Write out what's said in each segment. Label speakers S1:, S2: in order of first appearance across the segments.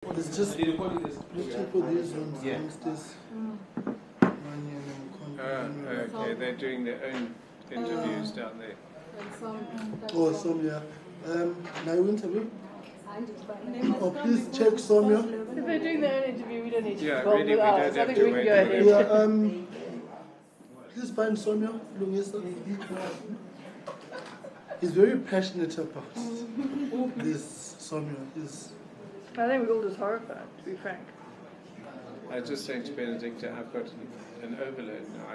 S1: It's just looking for these ones.
S2: Yeah.
S3: Okay, they're doing their own interviews down there.
S1: Oh, Somya. Now interview? Oh, please check Somya.
S4: If they're doing their own interview, we don't need to
S3: Yeah,
S4: involve
S3: really,
S4: with
S3: we
S4: ours.
S3: don't
S4: I
S3: have
S4: think
S3: to
S4: we can
S3: wait
S4: go
S3: for
S4: ahead.
S1: Yeah, please find Somya Lungisa. He's very passionate about this Somya.
S4: I think we're all just horrified, to be frank.
S3: I was just saying to Benedicta, I've got an overload now.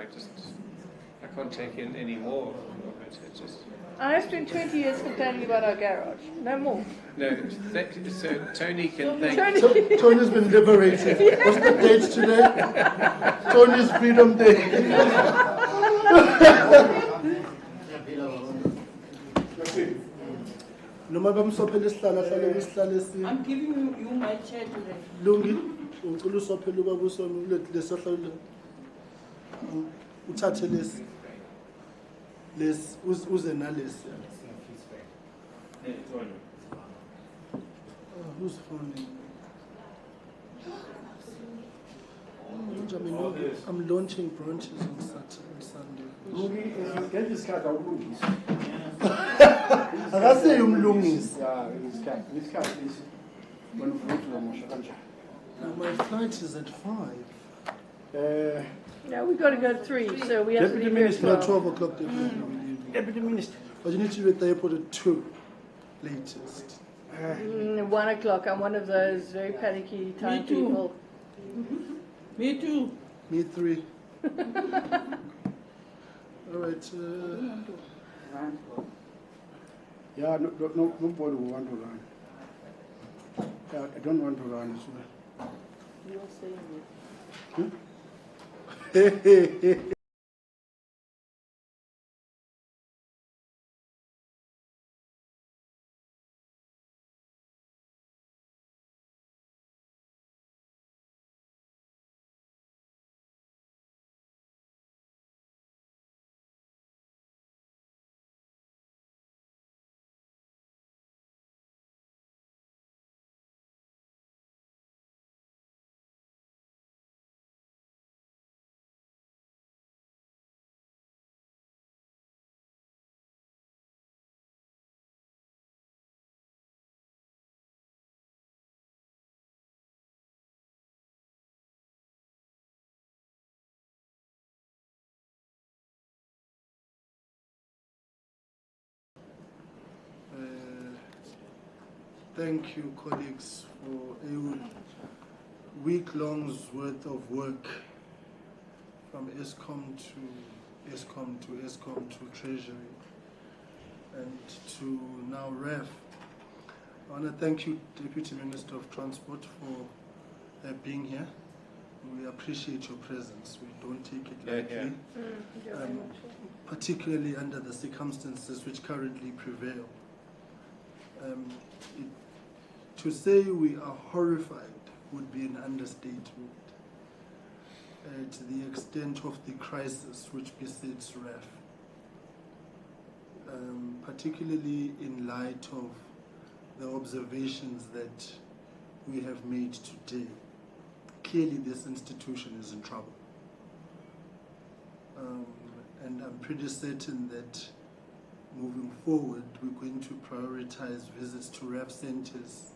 S3: I can't take in any more of it. It's just
S4: I spent 20 years complaining about our garage. No more.
S3: no. So Tony can thank.
S1: Tony's been liberated. What's the date today? Tony's Freedom Day.
S5: I'm giving you my chair today.
S1: Lungi, ngicela usophele ubaba uSomi lesohlalo. Uthathe lesi uze nalesi. Who's phoning? I'm launching branches on Saturday and Sunday.
S6: Get this card out, Louis.
S1: Akase umlungisi.
S6: Yeah, this card is one of the
S1: My flight is at 5.
S4: No, we've got to go at 3, so we have to
S6: Deputy
S4: leave here at
S6: Minister.
S1: 12
S4: 12.
S1: o'clock definitely.
S6: Deputy Minister.
S1: But you need to be at the airport at 2 latest.
S4: 1 o'clock. I'm one of those very panicky time
S5: Me too.
S4: people.
S5: Me too.
S1: Me 3. All right.
S6: Yeah, nobody will want to run. Yeah, I don't want to run as well.
S4: You'll see.
S1: Thank you, colleagues, for a week-long's worth of work from ESCOM to Treasury and to now RAF. I want to thank you, Deputy Minister of Transport, for being here. We appreciate your presence. We don't take it lightly, particularly under the circumstances which currently prevail. To say we are horrified would be an understatement to the extent of the crisis which besits RAF, particularly in light of the observations that we have made today. Clearly this institution is in trouble. And I'm pretty certain that moving forward, we're going to prioritize visits to RAF centers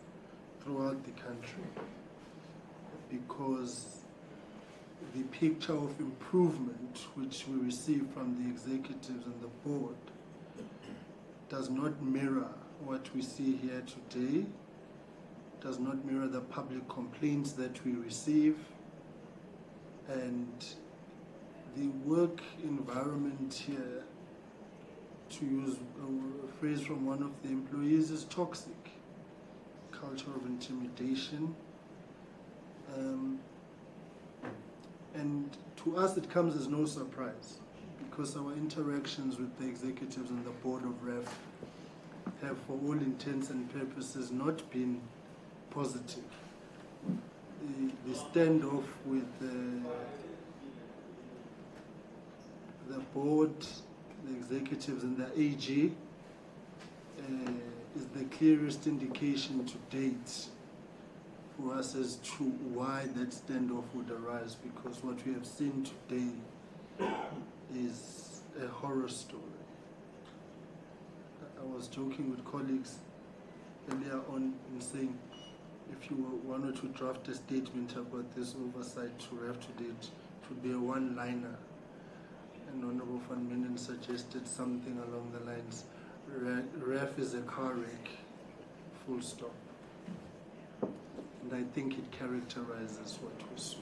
S1: throughout the country, because the picture of improvement which we receive from the executives and the board does not mirror what we see here today, does not mirror the public complaints that we receive, and the work environment here, to use a phrase from one of the employees, is toxic. Culture of intimidation. And to us it comes as no surprise, because our interactions with the executives and the board of RAF have, for all intents and purposes, not been positive. The standoff with the board, the executives and the AG is the clearest indication to date for us as to why that standoff would arise, because what we have seen today is a horror story. I was joking with colleagues earlier on in saying, if you wanted to draft a statement about this oversight to RAF today, it would be a one-liner. And Honorable Van Minen suggested something along the lines, RAF is a car wreck, full stop. And I think it characterizes what we saw.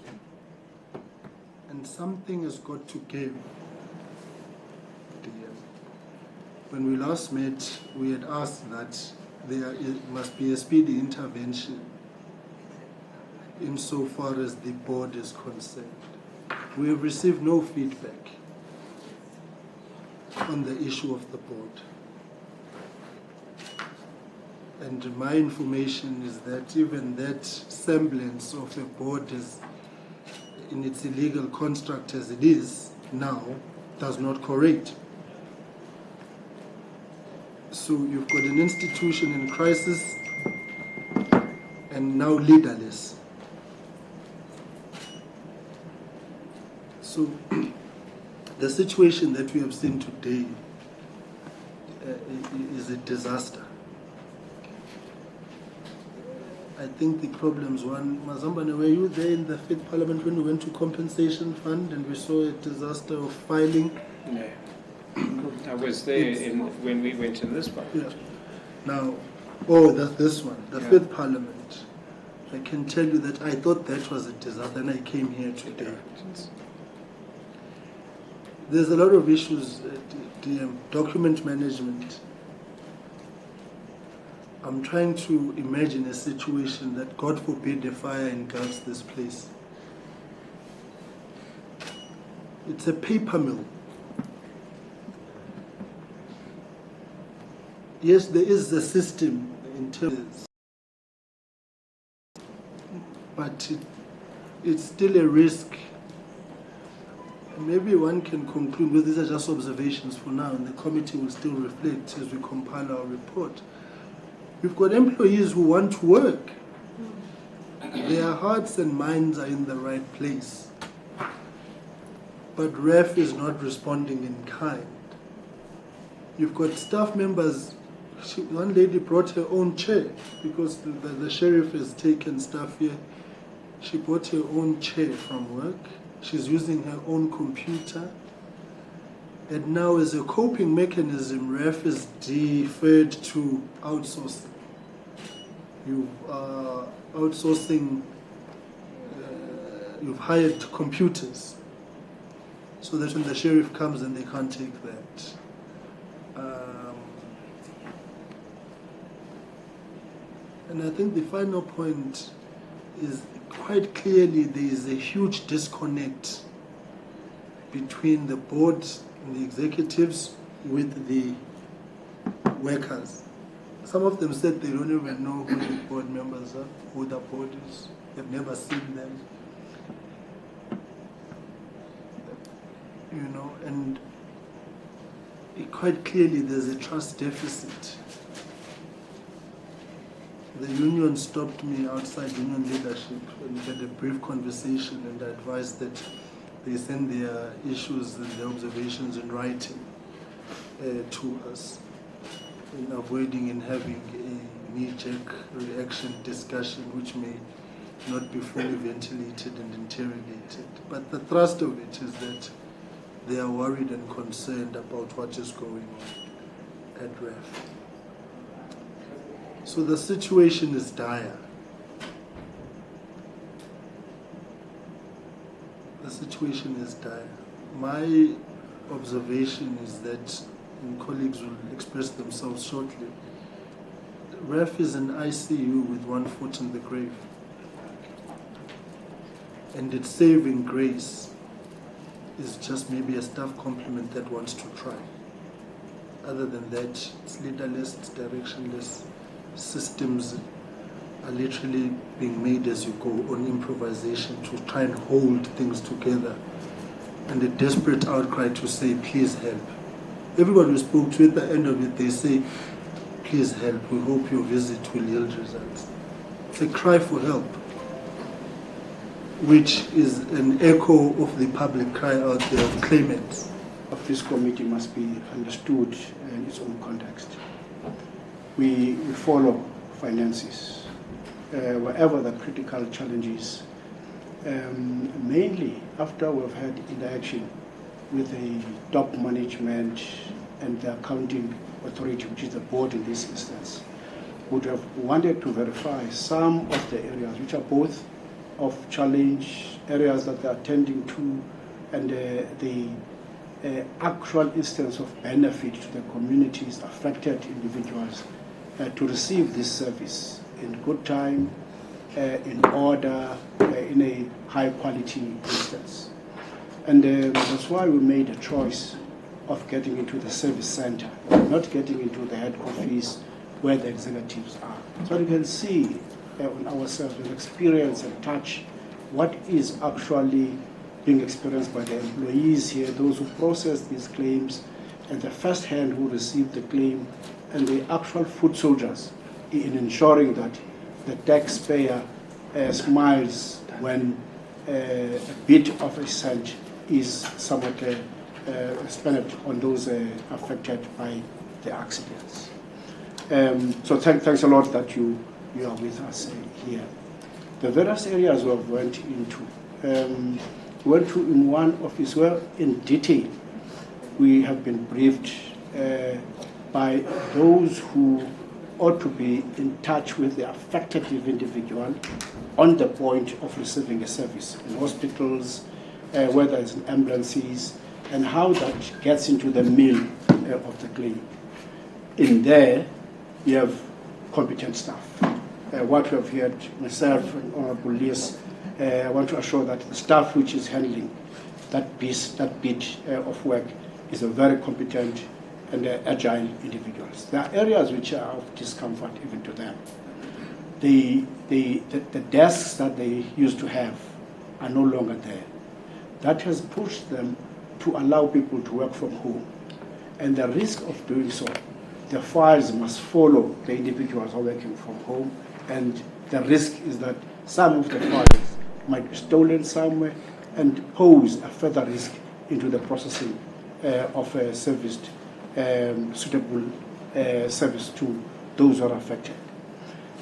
S1: And something has got to give. When we last met, we had asked that there must be a speedy intervention insofar as the board is concerned. We have received no feedback on the issue of the board. And my information is that even that semblance of a board is, in its illegal construct as it is now, does not correct. So you've got an institution in crisis and now leaderless. So the situation that we have seen today is a disaster. I think the problems, one, Mazambane, were you there in the 5th Parliament when we went to Compensation Fund and we saw a disaster of filing?
S3: No. I was there when we went in this Parliament.
S1: Yeah. Now, that's this one, the 5th Parliament. I can tell you that I thought that was a disaster and I came here today. There's a lot of issues, DM, document management. I'm trying to imagine a situation that, God forbid, a fire engulfs this place. It's a paper mill. Yes, there is a system in terms, but it's still a risk. Maybe one can conclude, well, these are just observations for now, and the committee will still reflect as we compile our report. We've got employees who want to work. Their hearts and minds are in the right place. But RAF is not responding in kind. You've got staff members. One lady brought her own chair because the sheriff has taken staff here. She brought her own chair from work. She's using her own computer. And now, as a coping mechanism, RAF is deferred to outsourcing. You are outsourcing, you've hired computers so that when the sheriff comes and they can't take that. And I think the final point is quite clearly there is a huge disconnect between the board and the executives with the workers. Some of them said they don't even know who the board members are, who the board is. They've never seen them. You know, and quite clearly there's a trust deficit. The union stopped me outside union leadership and we had a brief conversation, and I advised that they send their issues and their observations in writing to us, in avoiding in having a knee-jerk reaction discussion which may not be fully ventilated and interrogated. But the thrust of it is that they are worried and concerned about what is going on at RAF. So the situation is dire. The situation is dire. My observation is that, and colleagues will express themselves shortly, RAF is an ICU with one foot in the grave. And its saving grace is just maybe a staff complement that wants to try. Other than that, it's leaderless, it's directionless. Systems are literally being made as you go on improvisation to try and hold things together, and a desperate outcry to say, please help. Everybody we spoke to at the end of it, they say, please help, we hope your visit will yield results. It's a cry for help. which is an echo of the public cry out there of claimants.
S6: Of this committee must be understood in its own context. We follow finances wherever the critical challenges, mainly after we've had interaction with the top management and the accounting authority, which is the board in this instance, would have wanted to verify some of the areas which are both of challenge, areas that they are tending to, and the actual instance of benefit to the communities, affected individuals, to receive this service in good time, in order, in a high quality instance. And that's why we made a choice of getting into the service center, not getting into the head office where the executives are. So you can see on ourselves and experience and touch what is actually being experienced by the employees here, those who process these claims, and the first hand who receive the claim, and the actual foot soldiers in ensuring that the taxpayer smiles when a bit of a cent is somewhat spent on those affected by the accidents. So thanks a lot that you are with us here. The various areas we have went into, in one office where in detail we have been briefed by those who ought to be in touch with the affected individual on the point of receiving a service in hospitals, whether it's in ambulances, and how that gets into the mill of the claim. In there, you have competent staff. What we have heard, myself and Honorable Lias, I want to assure that the staff which is handling that bit of work is a very competent and agile individuals. There are areas which are of discomfort even to them. The desks that they used to have are no longer there. That has pushed them to allow people to work from home. And the risk of doing so, the files must follow the individuals who are working from home, and the risk is that some of the files might be stolen somewhere and pose a further risk into the processing of a serviced, suitable service to those who are affected.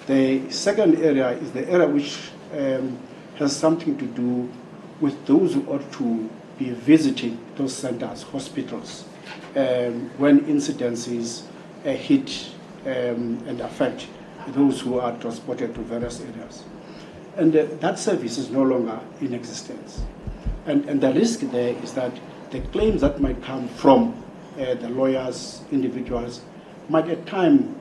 S6: The second area is the area which has something to do with those who ought to be visiting those centers, hospitals, when incidences hit and affect those who are transported to various areas. And that service is no longer in existence. And the risk there is that the claims that might come from the lawyers, individuals, might at times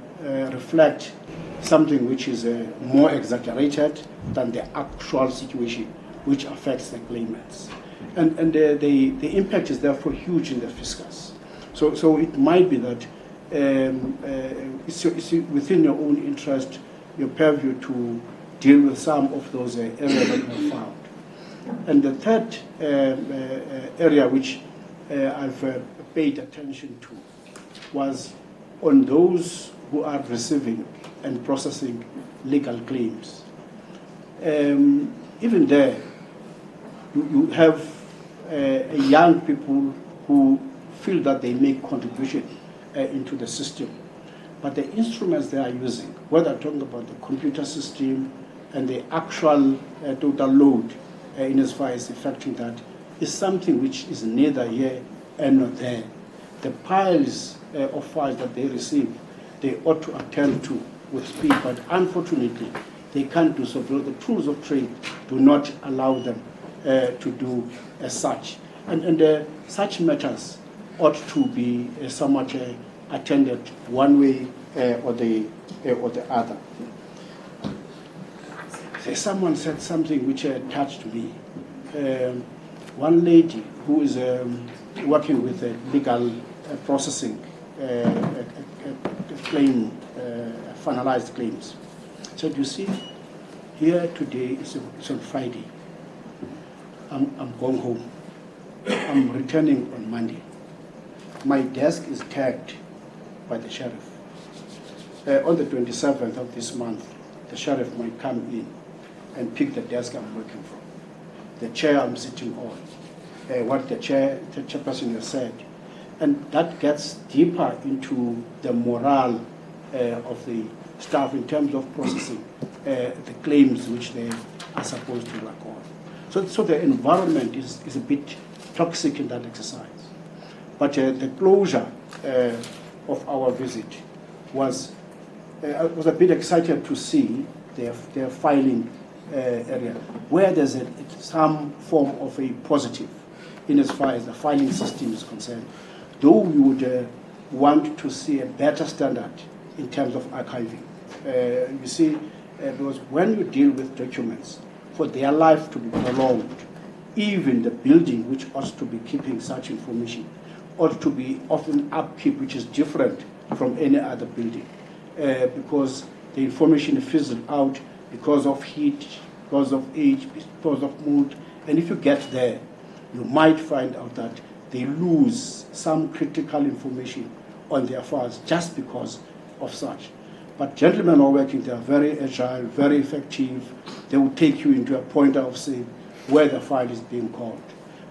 S6: reflect something which is more exaggerated than the actual situation which affects the claimants. And the impact is therefore huge in the fiscus. So it might be that it's within your own interest, your purview to deal with some of those areas that you have found. And the third area which I've paid attention to was on those who are receiving and processing legal claims. Even there, you have young people who feel that they make contribution into the system. But the instruments they are using, whether talking about the computer system and the actual total load in as far as affecting that, is something which is neither here and not there. The piles of files that they receive, they ought to attend to with speed, but unfortunately, they can't do so because the tools of trade do not allow them to do as such. And such matters ought to be somewhat attended one way or the other. Someone said something which touched me. One lady who is working with legal processing claim, finalized claims, said, you see, here today it's on Friday. I'm going home. I'm returning on Monday. My desk is tagged by the sheriff. On the 27th of this month, the sheriff might come in and pick the desk I'm working from. the chair I'm sitting on, what the chairperson has said. And that gets deeper into the morale of the staff in terms of processing the claims which they are supposed to work on. So the environment is a bit toxic in that exercise. But the closure of our visit was, I was a bit excited to see their filing area, where there's some form of a positive in as far as the filing system is concerned. Though we would want to see a better standard in terms of archiving. You see, because when you deal with documents, for their life to be prolonged, even the building which ought to be keeping such information ought to be often upkeep which is different from any other building, because the information fizzles out because of heat, because of age, because of mood. And if you get there, you might find out that they lose some critical information on their files just because of such. But gentlemen are working, they are very agile, very effective. They will take you into a point of saying where the file is being called.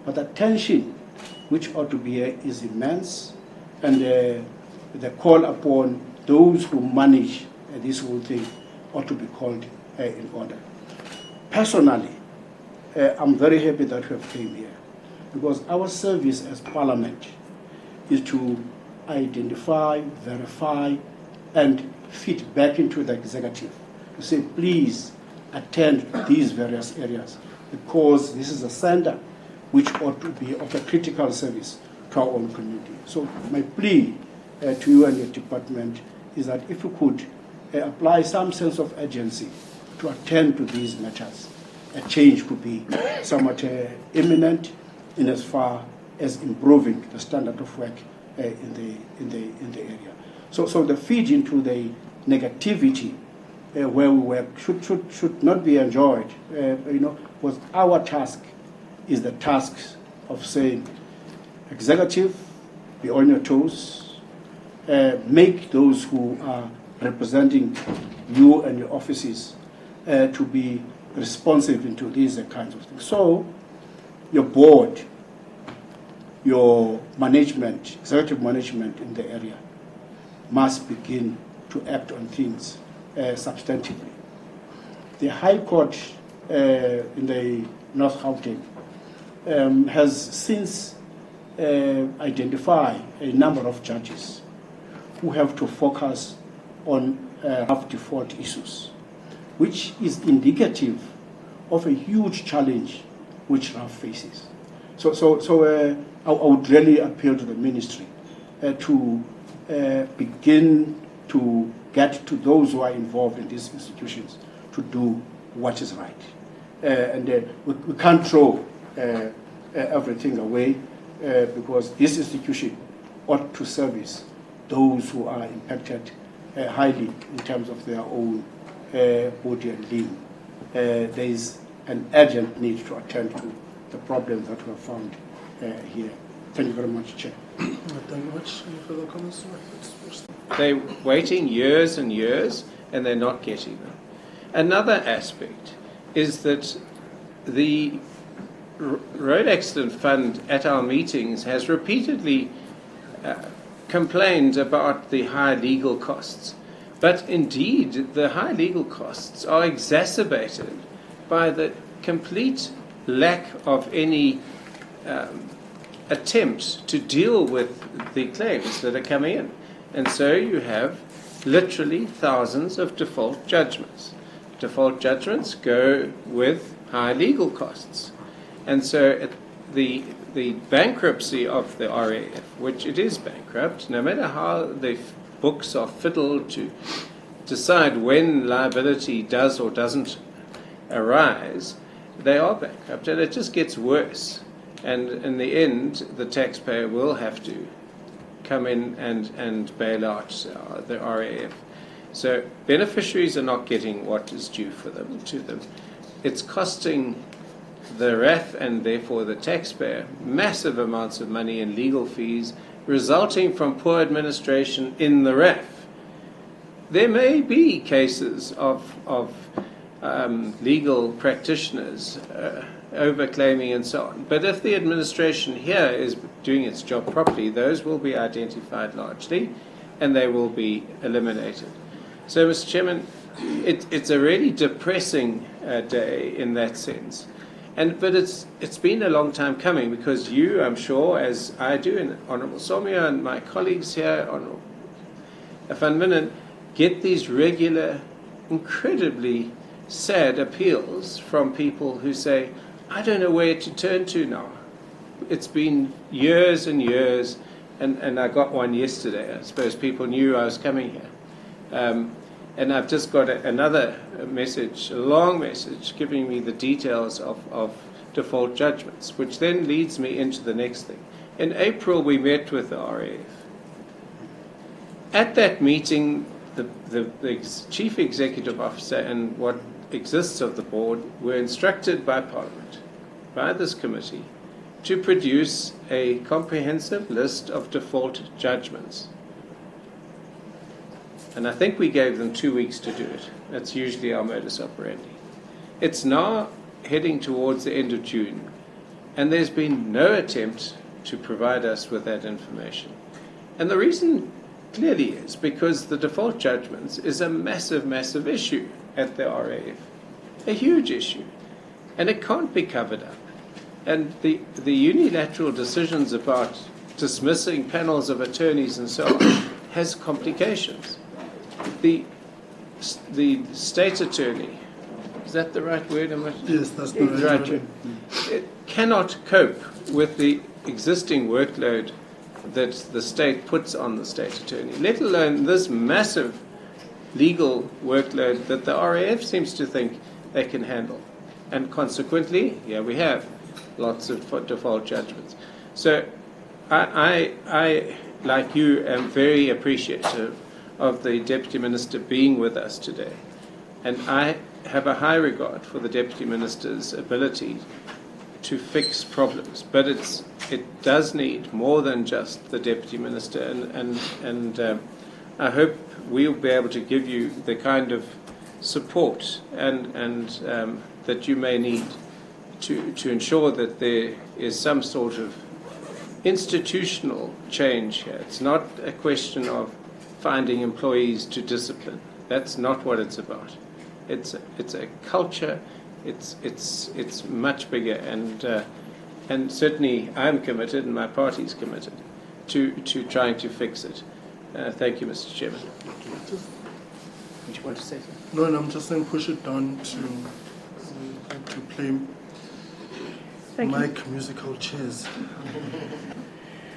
S6: But the tension which ought to be here is immense, and the call upon those who manage this whole thing ought to be called in order. Personally, I'm very happy that we have came here, because our service as Parliament is to identify, verify, and feed back into the executive to say, please attend to these various areas, because this is a center which ought to be of a critical service to our own community. So my plea to you and your department is that if you could apply some sense of urgency to attend to these matters, a change could be somewhat imminent in as far as improving the standard of work in the area. So the feed into the negativity where we work should not be enjoyed. Because our task is the task of saying, executive, be on your toes, make those who are representing you and your offices to be responsive into these kinds of things. So your board, your management, executive management in the area must begin to act on things substantively. The High Court in the North Gauteng has since identified a number of judges who have to focus on RAF default issues, which is indicative of a huge challenge which RAF faces. So I would really appeal to the ministry to begin to get to those who are involved in these institutions to do what is right. And we can't throw everything away because this institution ought to service those who are impacted highly in terms of their own body and limb. There is an urgent need to attend to the problems that we have found here. Thank you very much, Chair.
S1: Thank you very much. Any further comments?
S3: They're waiting years and years, and they're not getting them. Another aspect is that the Road Accident Fund at our meetings has repeatedly complained about the high legal costs. But indeed, the high legal costs are exacerbated by the complete lack of any attempt to deal with the claims that are coming in. And so you have literally thousands of default judgments. Default judgments go with high legal costs. And so the bankruptcy of the RAF, which it is bankrupt, no matter how the books are fiddled to decide when liability does or doesn't arise, they are bankrupt, and it just gets worse. And in the end, the taxpayer will have to come in and bail out the RAF. So beneficiaries are not getting what is due to them. It's costing the RAF and therefore the taxpayer massive amounts of money in legal fees resulting from poor administration in the RAF. There may be cases of legal practitioners overclaiming and so on. But if the administration here is doing its job properly, those will be identified largely and they will be eliminated. So, Mr. Chairman, it's a really depressing day in that sense. But it's been a long time coming, because you, I'm sure, as I do, and Honourable Somia and my colleagues here, Honourable Van Minnen, get these regular, incredibly sad appeals from people who say, I don't know where to turn to now. It's been years and years, and I got one yesterday. I suppose people knew I was coming here. And I've just got another message, a long message, giving me the details of default judgments, which then leads me into the next thing. In April, we met with the RAF. At that meeting, the Chief Executive Officer and what exists of the board were instructed by Parliament, by this committee, to produce a comprehensive list of default judgments. And I think we gave them 2 weeks to do it. That's usually our modus operandi. It's now heading towards the end of June, and there's been no attempt to provide us with that information. And the reason clearly is because the default judgments is a massive, massive issue at the RAF, a huge issue, and it can't be covered up. And the unilateral decisions about dismissing panels of attorneys and so on has complications. The state attorney, is that the right word?
S1: Yes, that's the right word.
S3: It cannot cope with the existing workload that the state puts on the state attorney, let alone this massive legal workload that the RAF seems to think they can handle. And consequently, here we have lots of default judgments. So I, like you, am very appreciative of the Deputy Minister being with us today. And I have a high regard for the Deputy Minister's ability to fix problems. But it does need more than just the Deputy Minister. And I hope we'll be able to give you the kind of support and that you may need to ensure that there is some sort of institutional change here. It's not a question of finding employees to discipline. That's not what it's about. It's a culture. It's much bigger, and certainly I'm committed, and my party's committed to trying to fix it. Thank you, Mr. Chairman. Did you want to say something?
S1: No, I'm just saying push it down to play musical chairs.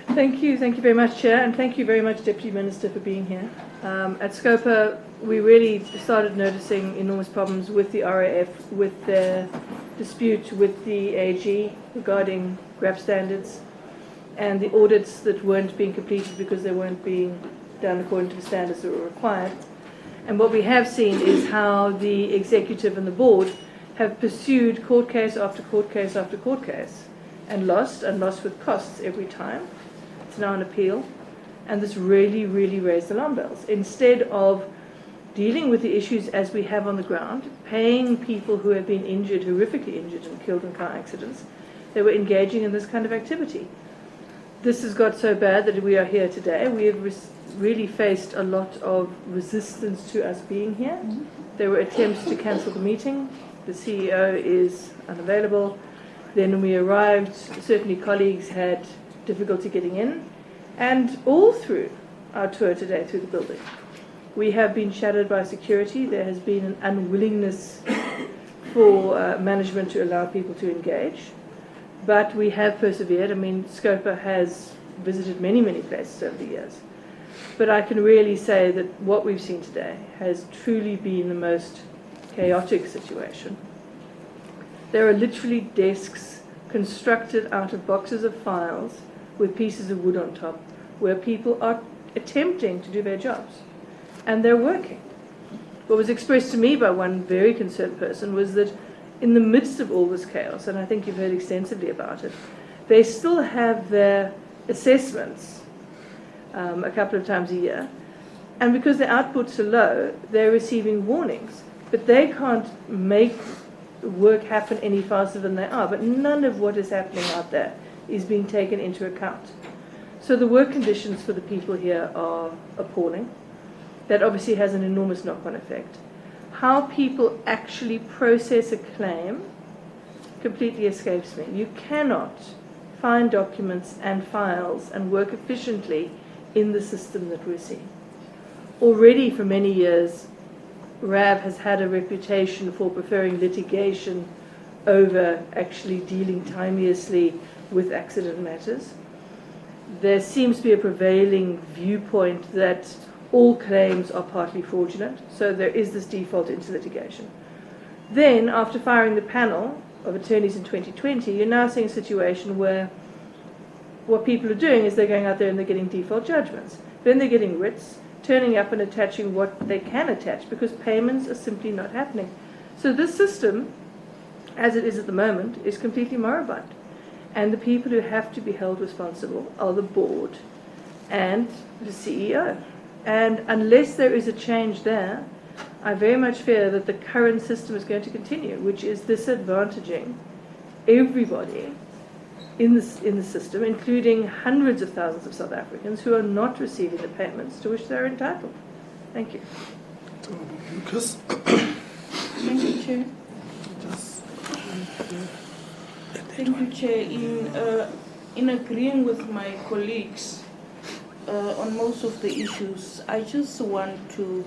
S4: Thank you very much, Chair, and thank you very much, Deputy Minister, for being here. At SCOPA, we really started noticing enormous problems with the RAF, with their dispute with the AG regarding RAF standards, and the audits that weren't being completed because they weren't being done according to the standards that were required. And what we have seen is how the executive and the board have pursued court case after court case after court case, and lost with costs every time. It's now an appeal, and this really, really raised alarm bells. Instead of dealing with the issues as we have on the ground, paying people who have been injured, horrifically injured and killed in car accidents, they were engaging in this kind of activity. This has got so bad that we are here today. We have really faced a lot of resistance to us being here. There were attempts to cancel the meeting. The CEO is unavailable. Then when we arrived, certainly colleagues had difficulty getting in. And all through our tour today through the building, we have been shadowed by security. There has been an unwillingness for management to allow people to engage. But we have persevered. I mean, SCOPA has visited many, many places over the years. But I can really say that what we've seen today has truly been the most chaotic situation. There are literally desks constructed out of boxes of files with pieces of wood on top, where people are attempting to do their jobs, and they're working. What was expressed to me by one very concerned person was that in the midst of all this chaos, and I think you've heard extensively about it, they still have their assessments a couple of times a year, and because their outputs are low, they're receiving warnings. But they can't make work happen any faster than they are. But none of what is happening out there is being taken into account. So the work conditions for the people here are appalling. That obviously has an enormous knock-on effect. How people actually process a claim completely escapes me. You cannot find documents and files and work efficiently in the system that we're seeing. Already for many years, RAF has had a reputation for preferring litigation over actually dealing timeously with accident matters. There seems to be a prevailing viewpoint that all claims are partly fraudulent, so there is this default into litigation. Then, after firing the panel of attorneys in 2020, you're now seeing a situation where what people are doing is they're going out there and they're getting default judgments. Then they're getting writs, turning up and attaching what they can attach because payments are simply not happening. So this system, as it is at the moment, is completely moribund. And the people who have to be held responsible are the board and the CEO. And unless there is a change there, I very much fear that the current system is going to continue, which is disadvantaging everybody in the system, including hundreds of thousands of South Africans who are not receiving the payments to which they're entitled. Thank you.
S1: Lucas?
S5: Thank you, Chair. Thank you, Chair. In agreeing with my colleagues on most of the issues, I just want to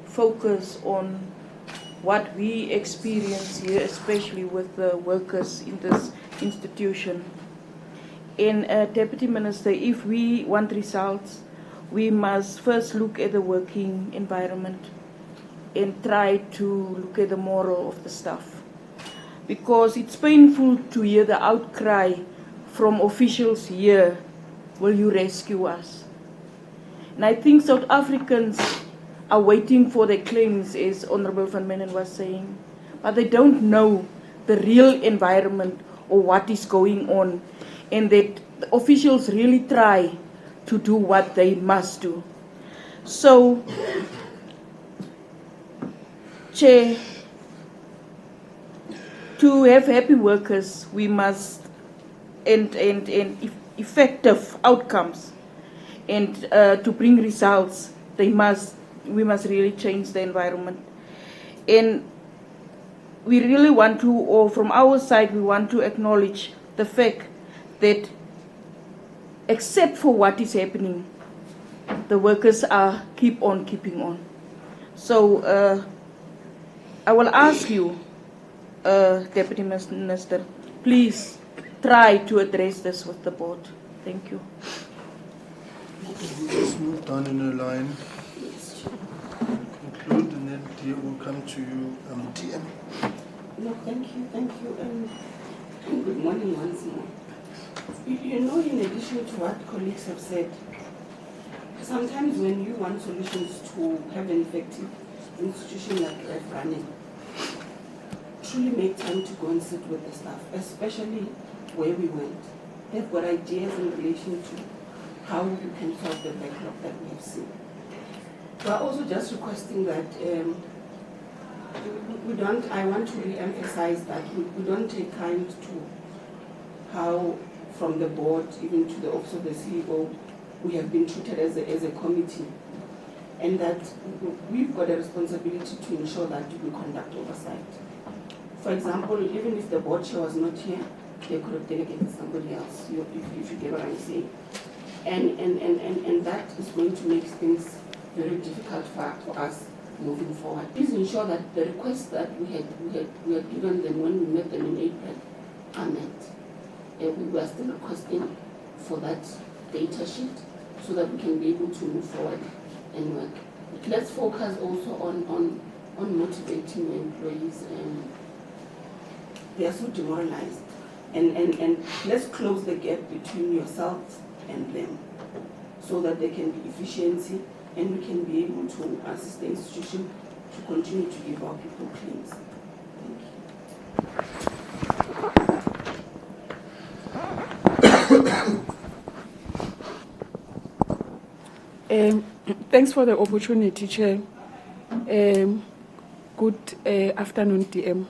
S5: focus on what we experience here, especially with the workers in this institution. And Deputy Minister, if we want results, we must first look at the working environment and try to look at the moral of the staff. Because it's painful to hear the outcry from officials here, will you rescue us? And I think South Africans are waiting for their claims, as Honorable Van Menen was saying, but they don't know the real environment or what is going on, and that the officials really try to do what they must do. So, Chair, to have happy workers, we must, and effective outcomes, and to bring results, we must really change the environment. And we really want to, or from our side, we want to acknowledge the fact that except for what is happening, the workers keep on keeping on. So I will ask you, Deputy Minister, please try to address this with the board. Thank you.
S1: We'll just move down in a line. Conclude, and then Dia will come to you, TM.
S2: No, thank you, and good morning once more. You know, in addition to what colleagues have said, sometimes when you want solutions to have an effective institution like RAF running, truly make time to go and sit with the staff, especially where we went. They've got ideas in relation to how you can solve the backlog that we have seen. We are also just requesting that I want to re-emphasize that we don't take kind to how from the board, even to the office of the CEO, we have been treated as a committee, and that we've got a responsibility to ensure that we conduct oversight. For example, even if the board chair was not here, they could have delegated somebody else, if you get what I'm saying. And that is going to make things very difficult for us moving forward. Please ensure that the requests that we had given them when we met them in April are met. We were still requesting for that data sheet so that we can be able to move forward and work. But let's focus also on motivating the employees. They are so demoralized. And let's close the gap between yourselves and them so that there can be efficiency and we can be able to assist the institution to continue to give our people claims. Thank you.
S7: Thanks for the opportunity, Chair. Good afternoon, DM.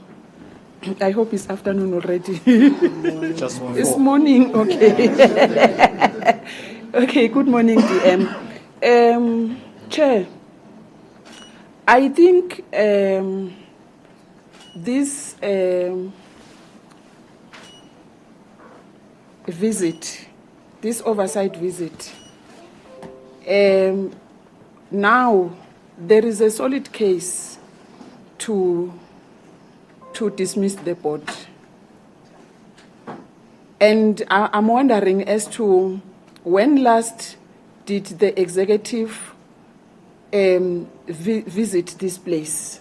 S7: I hope it's afternoon already.
S6: Just before.
S7: It's morning, okay. Okay, good morning, DM. Chair, I think this visit, this oversight visit, now there is a solid case to dismiss the board. And I'm wondering as to when last did the executive visit this place.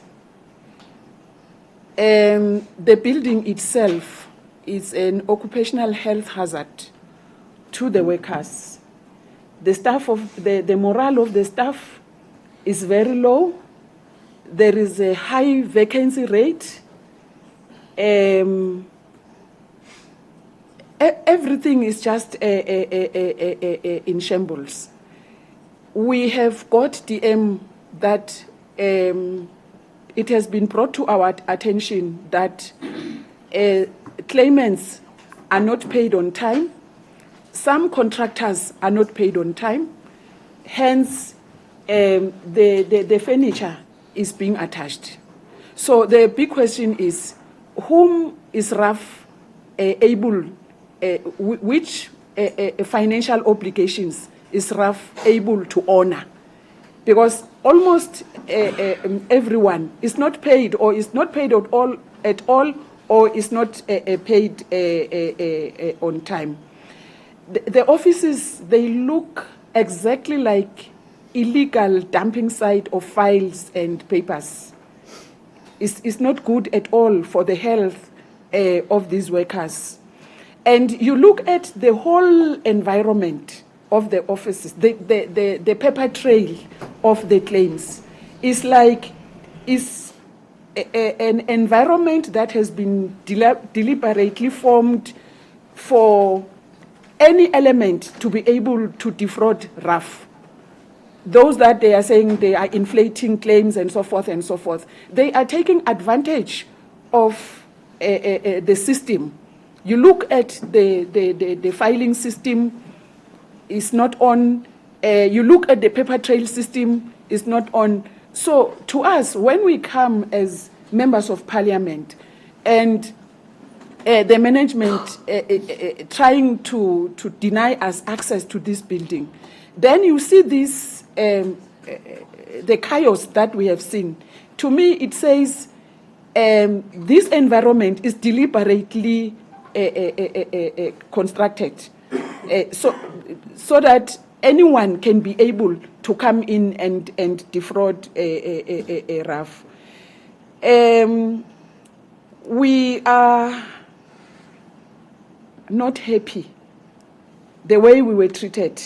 S7: The building itself is an occupational health hazard to the workers. The staff of the morale of the staff is very low. There is a high vacancy rate. Everything is just in shambles. We have got DM that it has been brought to our attention that claimants are not paid on time. Some contractors are not paid on time. Hence, the furniture is being attached. So the big question is, whom is RAF able, which financial obligations is RAF able to honor? Because almost everyone is not paid, or is not paid at all, or is not paid on time. The offices, they look exactly like illegal dumping site of files and papers. It's not good at all for the health of these workers. And you look at the whole environment of the offices, the paper trail of the claims is like, is an environment that has been deliberately formed for any element to be able to defraud RAF. Those that they are saying they are inflating claims and so forth and so forth, they are taking advantage of the system. You look at the filing system, is not on. You look at the paper trail system, is not on. So to us, when we come as members of parliament and the management trying to deny us access to this building, then you see this, the chaos that we have seen. To me, it says this environment is deliberately constructed so that anyone can be able to come in and defraud a RAF. We are not happy the way we were treated.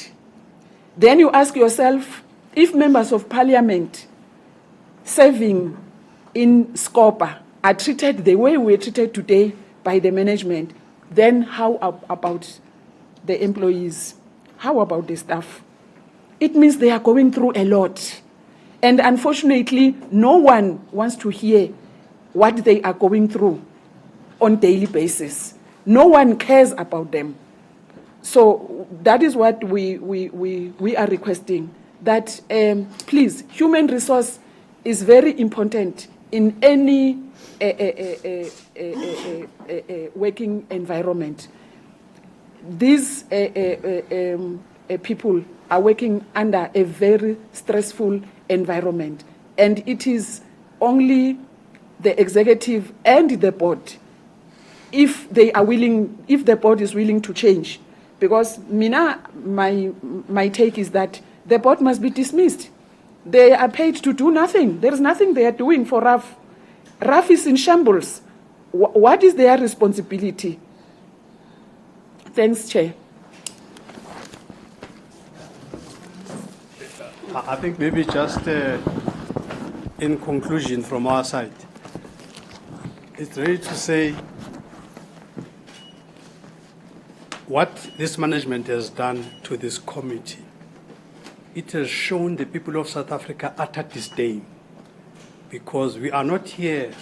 S7: Then you ask yourself, if members of parliament serving in SCOPA are treated the way we are treated today by the management, then how about the employees? How about the staff? It means they are going through a lot. And unfortunately, no one wants to hear what they are going through on a daily basis. No one cares about them. So that is what we are requesting, that please, human resource is very important in any working environment. These people are working under a very stressful environment, and it is only the executive and the board, if they are willing, if the board is willing to change. Because my take is that the board must be dismissed. They are paid to do nothing. There is nothing they are doing for RAF. RAF is in shambles. What is their responsibility? Thanks, Chair.
S8: I think maybe just in conclusion from our side, it's ready to say what this management has done to this committee it has shown the people of South Africa utter disdain, because we are not here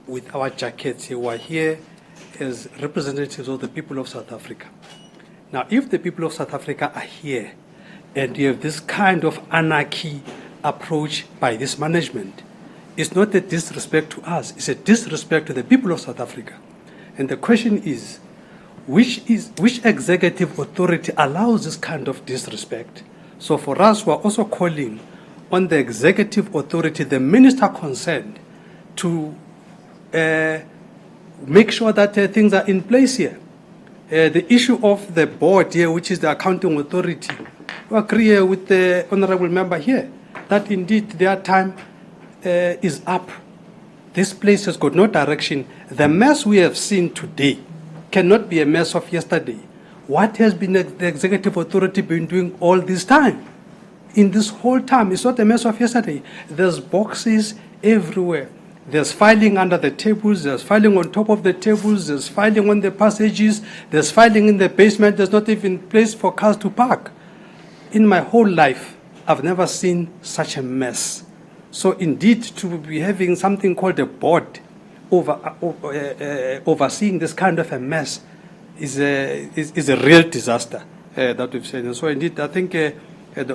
S8: with our jackets here. We are here as representatives of the people of South Africa. Now, if the people of South Africa are here and you have this kind of anarchy approach by this management, it's not a disrespect to us, it's a disrespect to the people of South Africa. And the question is, which executive authority allows this kind of disrespect? So for us, we're also calling on the executive authority, the minister concerned, to make sure that things are in place here. The issue of the board here, which is the accounting authority, we agree with the honorable member here that indeed their time is up. This place has got no direction. The mess we have seen today cannot be a mess of yesterday. What has been the executive authority been doing all this time? In this whole time, it's not a mess of yesterday. There's boxes everywhere. There's filing under the tables, there's filing on top of the tables, there's filing on the passages, there's filing in the basement, there's not even place for cars to park. In my whole life, I've never seen such a mess. So indeed, to be having something called a board overseeing this kind of a mess is a real disaster that we've seen. And so indeed, I think the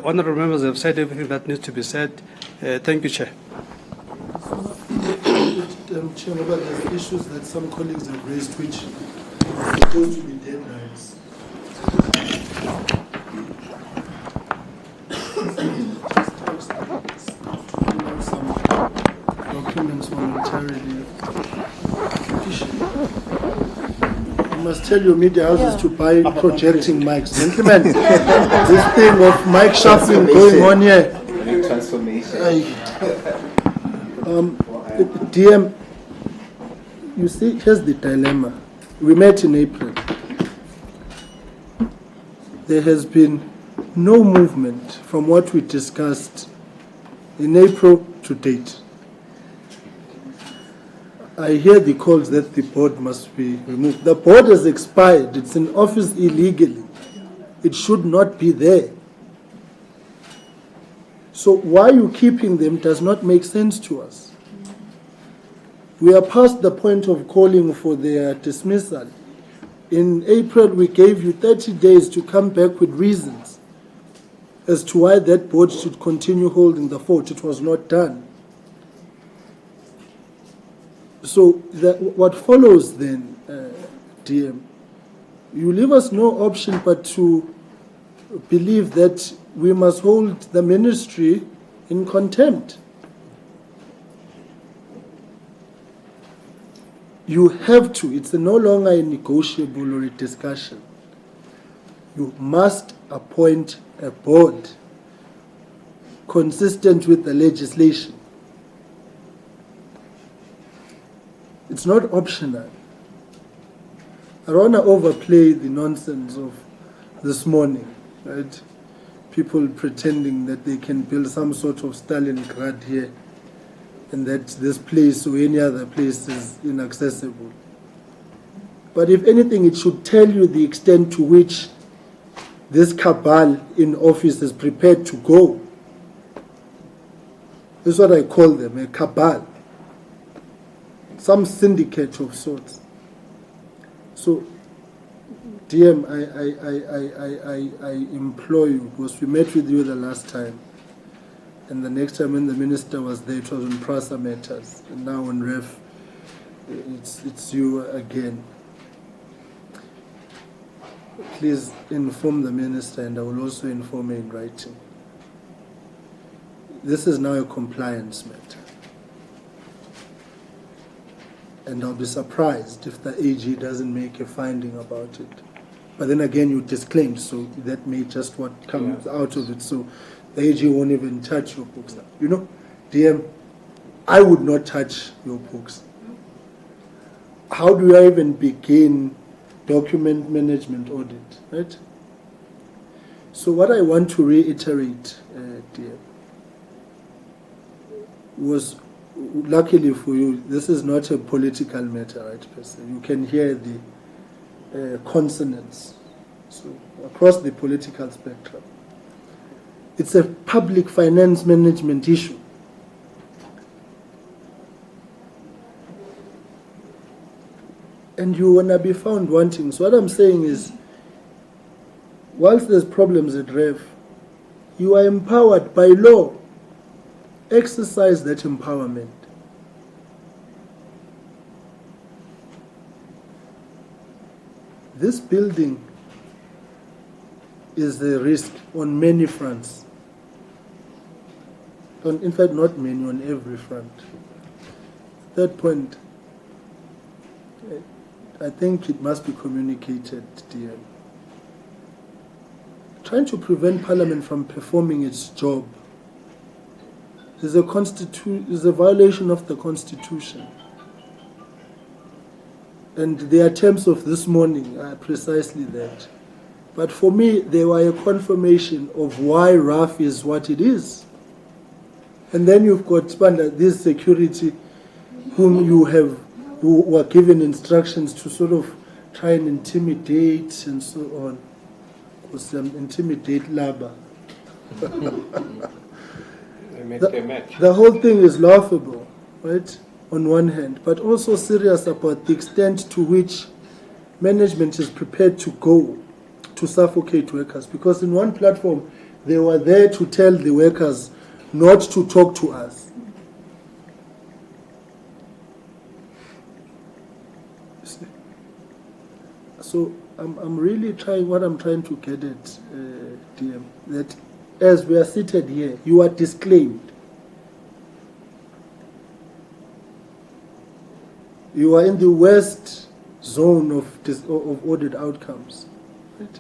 S8: honourable members have said everything that needs to be said. Thank you, Chair.
S1: Chair, there's issues that some colleagues have raised which are supposed to be deadlines. Some documents voluntarily. I must tell you, media houses to buy projecting mics. Gentlemen, this thing of mic shuffling going on here. Transformation. DM, you see, here's the dilemma. We met in April. There has been no movement from what we discussed in April to date. I hear the calls that the board must be removed. The board has expired. It's in office illegally. It should not be there. So why you keeping them does not make sense to us. We are past the point of calling for their dismissal. In April, we gave you 30 days to come back with reasons as to why that board should continue holding the fort. It was not done. So what follows then, DM, you leave us no option but to believe that we must hold the ministry in contempt. You have to, it's no longer a negotiable or a discussion. You must appoint a board consistent with the legislation. It's not optional. I don't want to overplay the nonsense of this morning, right? People pretending that they can build some sort of Stalingrad here and that this place or any other place is inaccessible. But if anything, it should tell you the extent to which this cabal in office is prepared to go. That's what I call them, a cabal. Some syndicate of sorts. So, DM, I implore you, because we met with you the last time, and the next time when the minister was there, it was on PRASA matters, and now on RAF, it's you again. Please inform the minister, and I will also inform her in writing. This is now a compliance matter. And I'll be surprised if the AG doesn't make a finding about it. But then again, you disclaimed, so that may just what comes out of it. So the AG won't even touch your books. You know, DM, I would not touch your books. How do I even begin document management audit, right? So what I want to reiterate, DM, was, luckily for you, this is not a political matter, right, per se. You can hear the consonants, so across the political spectrum. It's a public finance management issue. And you want to be found wanting. So what I'm saying is, whilst there's problems at RAF, you are empowered by law. Exercise that empowerment. This building is a risk on many fronts. In fact, not many, on every front. Third point, I think it must be communicated, dear. Trying to prevent Parliament from performing its job is a violation of the Constitution. And the attempts of this morning are precisely that. But for me, they were a confirmation of why RAF is what it is. And then you've got this security who were given instructions to sort of try and intimidate and so on. Intimidate Laba. The whole thing is laughable, right? On one hand, but also serious about the extent to which management is prepared to go to suffocate workers. Because in one platform, they were there to tell the workers not to talk to us. So I'm really trying, what I'm trying to get at, DM, that as we are seated here, you are disclaimed. You are in the worst zone of audit outcomes. Right?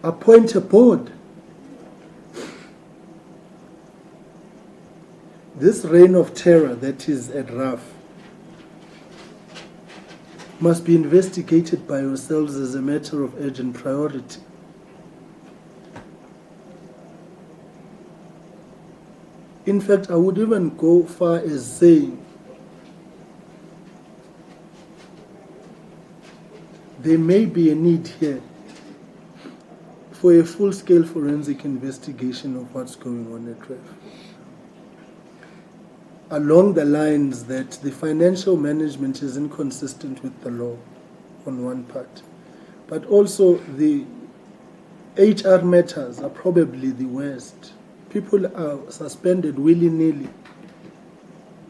S1: Appoint a board. This reign of terror that is at RAF must be investigated by yourselves as a matter of urgent priority. In fact, I would even go far as saying there may be a need here for a full-scale forensic investigation of what's going on at RAF. Along the lines that the financial management is inconsistent with the law on one part, but also the HR matters are probably the worst. People are suspended willy-nilly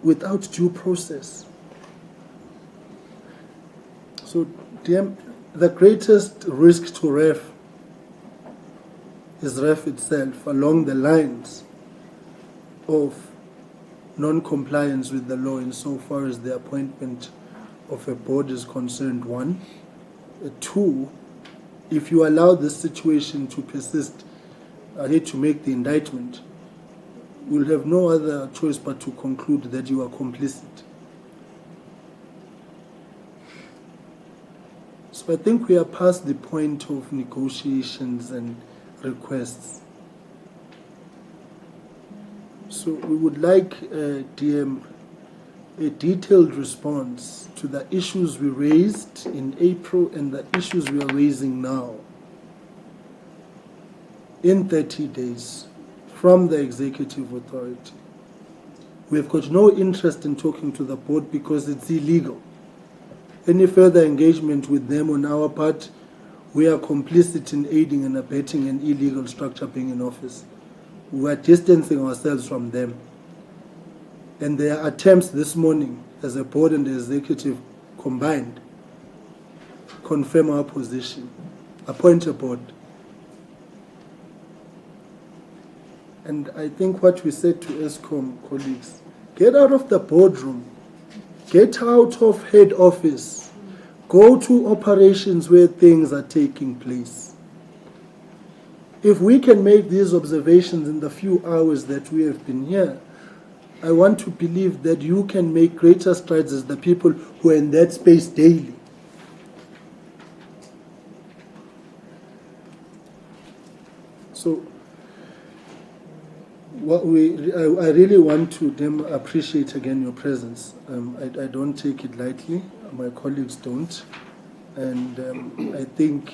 S1: without due process. So the greatest risk to RAF is RAF itself, along the lines of non-compliance with the law insofar as the appointment of a board is concerned, one. Two, if you allow this situation to persist, I hate to make the indictment, we'll have no other choice but to conclude that you are complicit. So I think we are past the point of negotiations and requests. So we would like, DM, a detailed response to the issues we raised in April and the issues we are raising now in 30 days from the executive authority. We've got no interest in talking to the board because it's illegal. Any further engagement with them on our part, we are complicit in aiding and abetting an illegal structure being in office. We are distancing ourselves from them. And their attempts this morning, as a board and the executive combined, confirm our position. Appoint a board. And I think what we said to ESCOM colleagues, get out of the boardroom, get out of head office, go to operations where things are taking place. If we can make these observations in the few hours that we have been here, I want to believe that you can make greater strides as the people who are in that space daily. So, I really want to appreciate again your presence. I don't take it lightly. My colleagues don't. And I think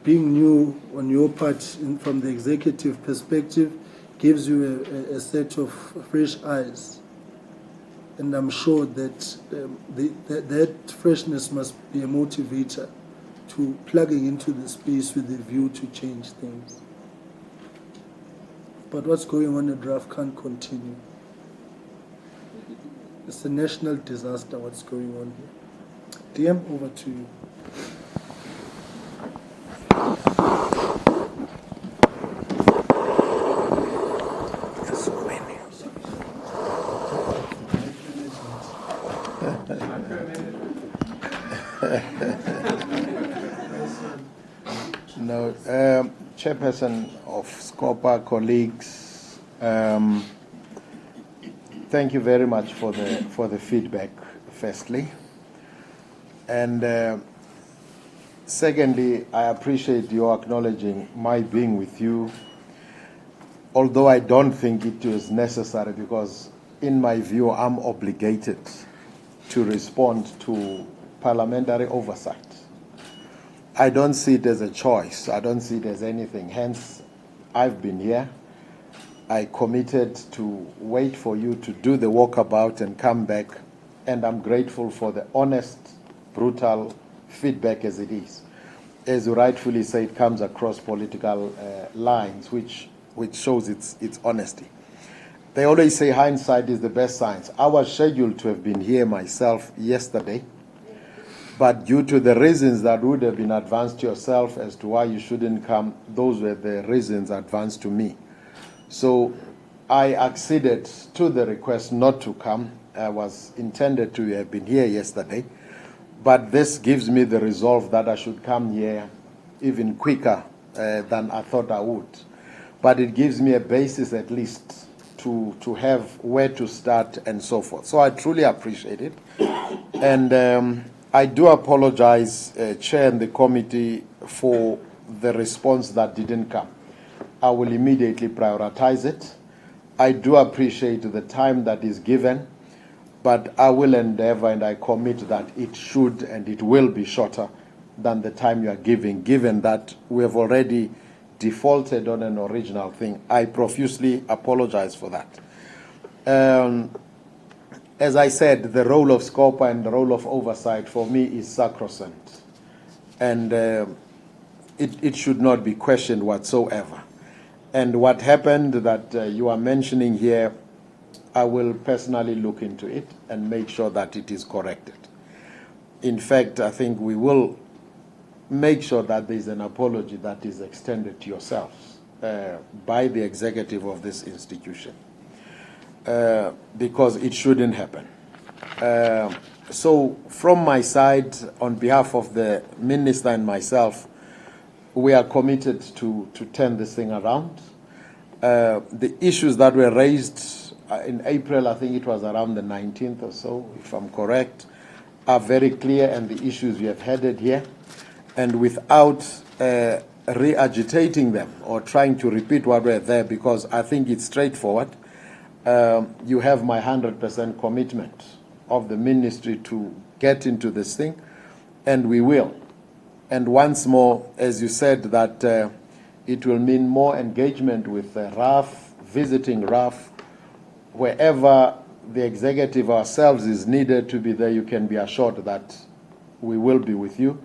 S1: being new on your part from the executive perspective gives you a set of fresh eyes. And I'm sure that that freshness must be a motivator to plugging into the space with a view to change things. But what's going on at RAF can't continue. It's a national disaster what's going on here. DM, over to you.
S9: No, Chairperson of SCOPA, colleagues, thank you very much for the feedback, firstly. And secondly, I appreciate your acknowledging my being with you, although I don't think it was necessary, because in my view, I'm obligated to respond to parliamentary oversight. I don't see it as a choice. I don't see it as anything. Hence, I've been here. I committed to wait for you to do the walkabout and come back, and I'm grateful for the honest, brutal feedback as it is. As you rightfully say, it comes across political lines, which shows its honesty. They always say hindsight is the best science. I was scheduled to have been here myself yesterday, but due to the reasons that would have been advanced to yourself as to why you shouldn't come, those were the reasons advanced to me. So I acceded to the request not to come. I was intended to have been here yesterday, but this gives me the resolve that I should come here even quicker than I thought I would. But it gives me a basis at least to have where to start and so forth. So I truly appreciate it. And I do apologize, Chair and the committee, for the response that didn't come. I will immediately prioritize it. I do appreciate the time that is given, but I will endeavor and I commit that it should and it will be shorter than the time you are giving, given that we have already defaulted on an original thing. I profusely apologize for that. As I said, the role of SCOPA and the role of oversight for me is sacrosanct. And it should not be questioned whatsoever. And what happened that you are mentioning here, I will personally look into it and make sure that it is corrected. In fact, I think we will make sure that there is an apology that is extended to yourselves by the executive of this institution. Because it shouldn't happen. So from my side, on behalf of the Minister and myself, we are committed to turn this thing around. The issues that were raised in April, I think it was around the 19th or so, if I'm correct, are very clear, and the issues we have headed here. And without re-agitating them or trying to repeat what were there, because I think it's straightforward, you have my 100% commitment of the ministry to get into this thing, and we will. And once more, as you said, that it will mean more engagement with RAF, visiting RAF, wherever the executive ourselves is needed to be there. You can be assured that we will be with you.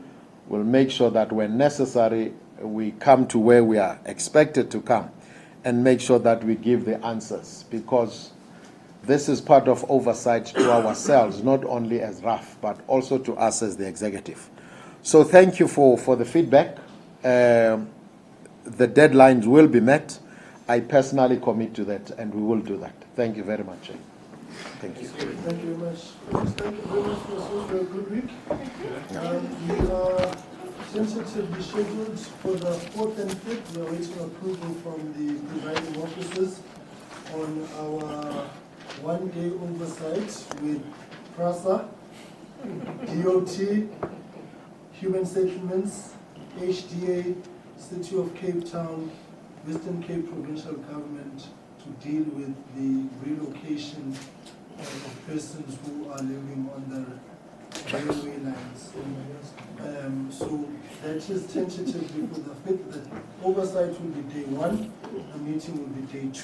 S9: We'll make sure that when necessary, we come to where we are expected to come, and make sure that we give the answers, because this is part of oversight to ourselves, not only as RAF, but also to us as the executive. So thank you for the feedback. The deadlines will be met. I personally commit to that, and we will do that. Thank you very much. Thank you.
S1: Thank you very much. Thank you very much for a good week. We are tentatively scheduled for the 4th and 5th. We are waiting approval from the presiding officers on our one-day oversight with PRASA, DOT, Human Settlements, HDA, City of Cape Town, Western Cape Provincial Government, to deal with the relocation of persons who are living on the railway lines. So that is tentatively for the 5th. The oversight will be day 1, the meeting will be day 2.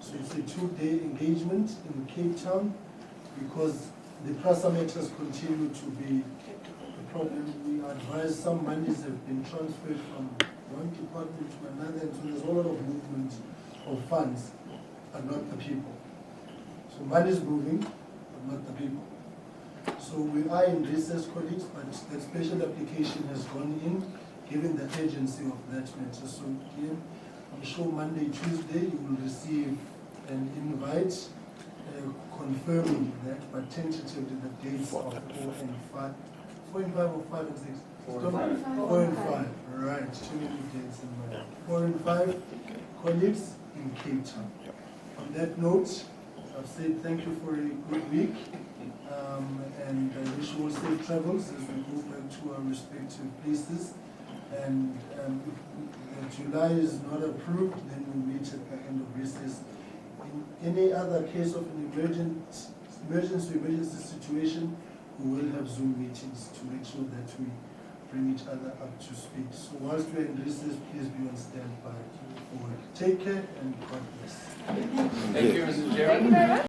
S1: So it's a 2-day engagement in Cape Town because the PRASA matters continue to be a problem. We advise some monies have been transferred from one department to another, and so there's a lot of movement of funds, but not the people. So money is moving, but not the people. So we are in recess, colleagues, but the special application has gone in, given the urgency of that matter. So again, I'm sure Monday, Tuesday, you will receive an invite confirming that, but tentatively the dates of 4 and 5. 4 and 5 or 5 and 6? 4 and 5. Right, too many dates in mind. 4 and 5 colleagues in Cape Town. On that note, I've said thank you for a good week, and I wish you all safe travels as we go back to our respective places. And if July is not approved, then we'll meet at the end of recess. In any other case of an emergency situation, we will have Zoom meetings to make sure that we bring each other up to speed. So whilst we're in recess, please be on standby for work. Take care and God bless.
S3: Thank you, Mr. Chairman.